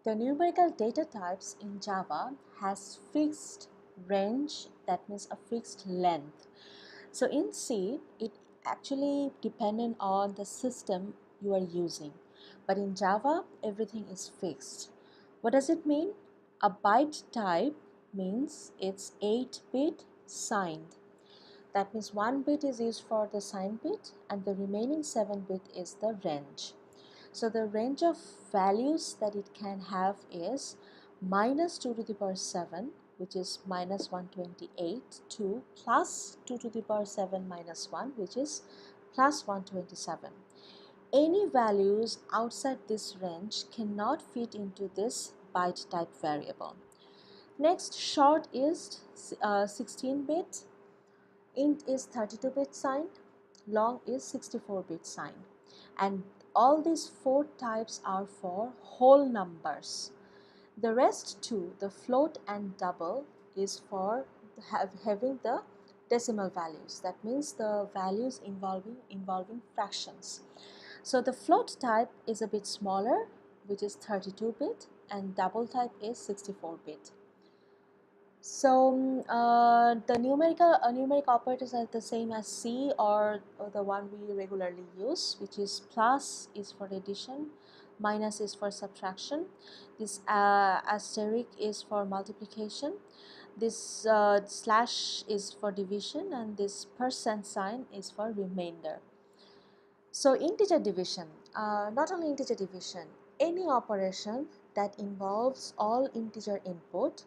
The numerical data types in Java has fixed range, that means a fixed length. So in C, it actually dependent on the system you are using. But in Java, everything is fixed. What does it mean? A byte type means it's 8-bit signed. That means 1 bit is used for the sign bit and the remaining 7-bit is the range. So the range of values that it can have is minus 2 to the power 7, which is minus 128, to plus 2 to the power 7 minus 1, which is plus 127. Any values outside this range cannot fit into this byte type variable. Next, short is 16-bit, int is 32-bit signed, long is 64-bit signed, and all these 4 types are for whole numbers. The rest two, the float and double, is for having the decimal values. That means the values involving fractions. So the float type is a bit smaller, which is 32-bit, and double type is 64-bit. So the numeric operators are the same as C, or the one we regularly use, which is plus is for addition, minus is for subtraction, this asterisk is for multiplication, this slash is for division, and this percent sign is for remainder. So integer division, not only integer division, any operation that involves all integer input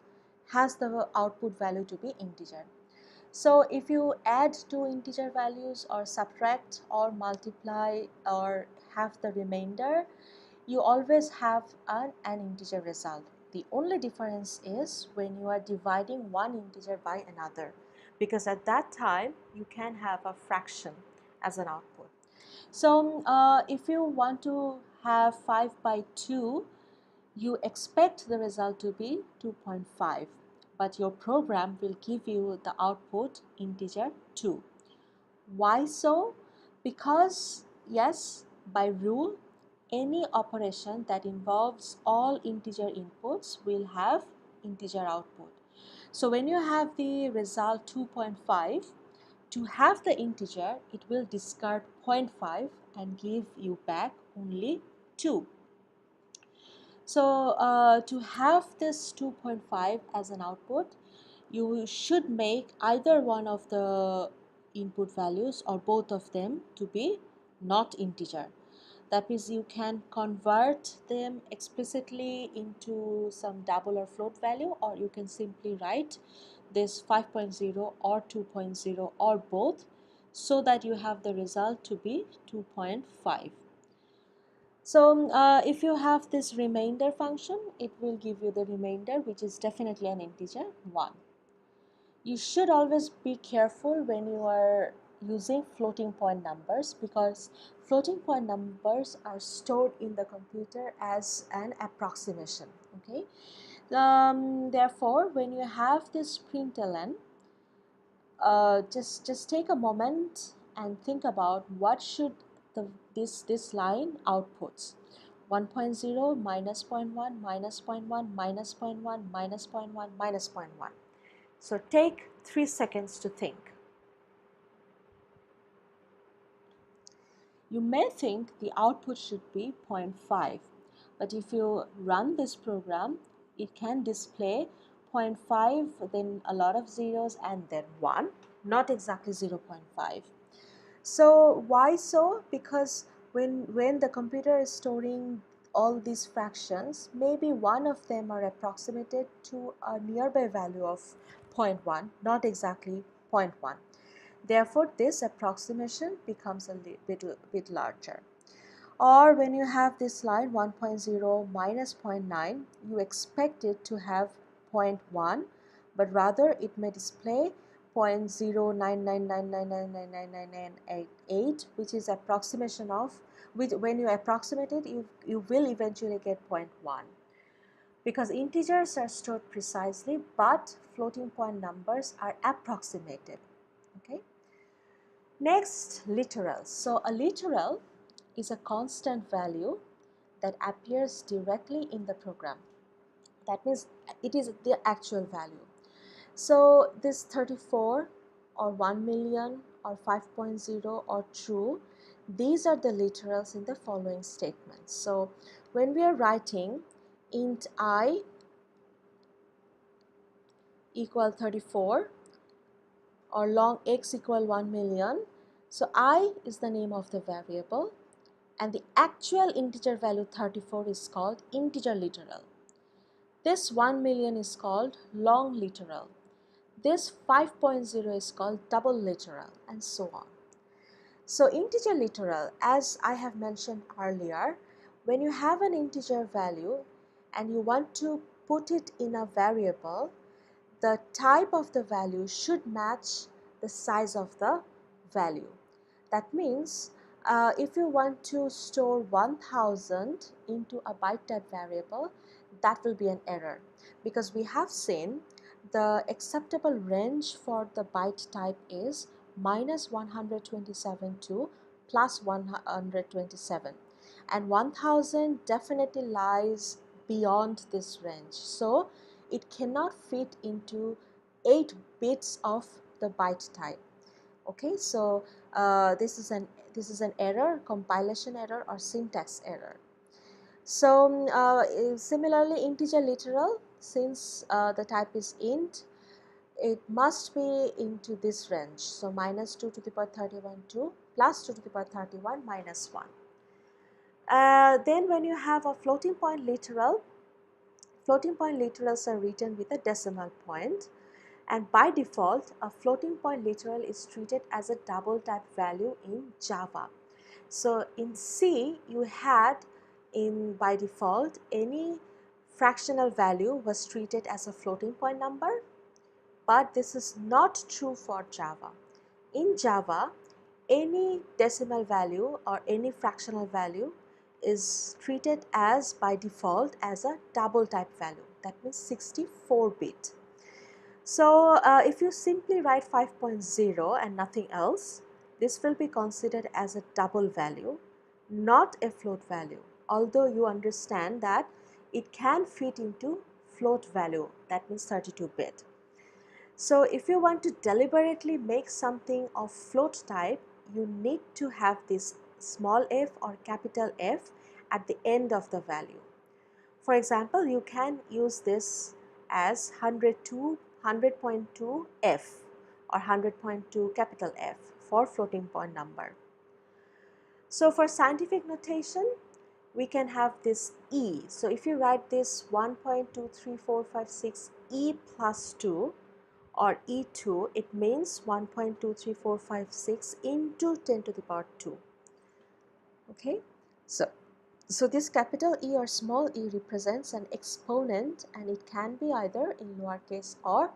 has the output value to be integer. So if you add two integer values or subtract or multiply or have the remainder, you always have an integer result. The only difference is when you are dividing one integer by another, because at that time you can have a fraction as an output. So if you want to have 5 by 2, you expect the result to be 2.5, but your program will give you the output integer 2. Why so? Because yes, by rule, any operation that involves all integer inputs will have integer output. So when you have the result 2.5, to have the integer, it will discard 0.5 and give you back only 2. So to have this 2.5 as an output, you should make either one of the input values or both of them to be not integer. That means you can convert them explicitly into some double or float value, or you can simply write this 5.0 or 2.0 or both, so that you have the result to be 2.5. So if you have this remainder function, it will give you the remainder, which is definitely an integer 1. You should always be careful when you are using floating point numbers, because floating point numbers are stored in the computer as an approximation. Okay. Therefore, when you have this println, just take a moment and think about what should this line outputs. 1.0 minus 0.1 minus 0.1 minus 0.1 minus 0.1 minus 0.1. So take 3 seconds to think. You may think the output should be 0.5, but if you run this program, it can display 0.5, then a lot of zeros, and then 1, not exactly 0.5. So why so? Because when the computer is storing all these fractions, maybe one of them are approximated to a nearby value of 0.1, not exactly 0.1. Therefore, this approximation becomes a bit larger. Or when you have this line 1.0 minus 0.9, you expect it to have 0.1, but rather it may display 0.09999999988, which is approximation of, which when you approximate it, you will eventually get 0.1. Because integers are stored precisely, but floating point numbers are approximated. Okay. Next, literals. So a literal is a constant value that appears directly in the program. That means it is the actual value. So this 34 or 1 million or 5.0 or true, these are the literals in the following statements. So when we are writing int I equal 34 or long x equal 1 million, so I is the name of the variable and the actual integer value 34 is called integer literal. This 1 million is called long literal. This 5.0 is called double literal, and so on. So integer literal, as I have mentioned earlier, when you have an integer value and you want to put it in a variable, the type of the value should match the size of the value. That means if you want to store 1000 into a byte type variable, that will be an error, because we have seen the acceptable range for the byte type is minus 127 to plus 127, and 1000 definitely lies beyond this range, so it cannot fit into 8 bits of the byte type. Okay, so this is an error, compilation error or syntax error. So similarly, integer literal, since the type is int, it must be into this range. So minus 2 to the power 31 to plus 2 to the power 31 minus 1. Then when you have a floating point literal, floating point literals are written with a decimal point, and by default a floating point literal is treated as a double type value in Java. So in C you had by default any fractional value was treated as a floating point number, but this is not true for Java. In Java, any decimal value or any fractional value is treated as by default as a double type value, that means 64-bit. So if you simply write 5.0 and nothing else, this will be considered as a double value, not a float value, although you understand that it can fit into float value, that means 32-bit. So if you want to deliberately make something of float type, you need to have this small f or capital F at the end of the value. For example, you can use this as 100.2 F or 100.2 capital F for floating point number. So for scientific notation, we can have this E. So if you write this 1.23456 E plus 2 or E2, it means 1.23456 into 10 to the power 2. Okay, so this capital E or small e represents an exponent, and it can be either in lowercase or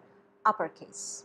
uppercase.